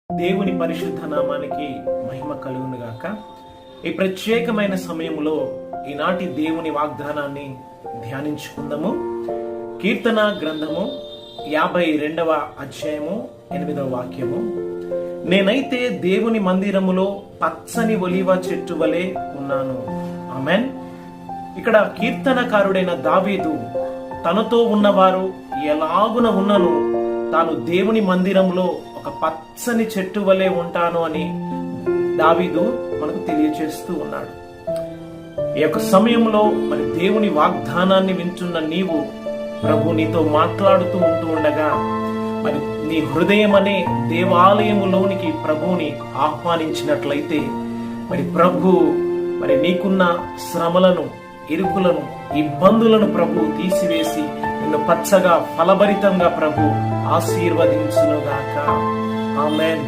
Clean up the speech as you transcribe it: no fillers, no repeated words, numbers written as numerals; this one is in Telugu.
దేవుని పరిశుద్ధ నామానికి మహిమ కలుగును గాక. ఈ ప్రత్యేకమైన సమయంలో ఈనాటి దేవుని వాగ్దానాన్ని ధ్యానించుకుందాము. కీర్తన గ్రంథము 52వ అధ్యాయము 8వ వాక్యము. నేనైతే దేవుని మందిరములో పచ్చని ఒలీవ చెట్టు వలె ఉన్నాను. ఆమెన్. ఇక్కడ కీర్తనకారుడైన దావీదు తనతో ఉన్నవారు ఎలాగున ఉన్నను తాను దేవుని మందిరంలో ఒక పచ్చని చెట్టు వలె ఉంటాను అని దావీదు మనకు తెలియచేస్తూ ఉన్నాడు. ఈ యొక్క సమయంలో మరి దేవుని వాగ్దానాన్ని వింటున్న నీవు ప్రభు నీతో మాట్లాడుతూ ఉండగా మరి నీ హృదయం అనే దేవాలయములోనికి ప్రభువుని ఆహ్వానించినట్లయితే మరి ప్రభు మరి నీకున్న శ్రమలను, ఇరుకులను, ఇబ్బందులను ప్రభు తీసివేసి నిన్ను పచ్చగా ఫలభరితంగా ప్రభు ఆశీర్వదించునుగాక. ఆమేన్.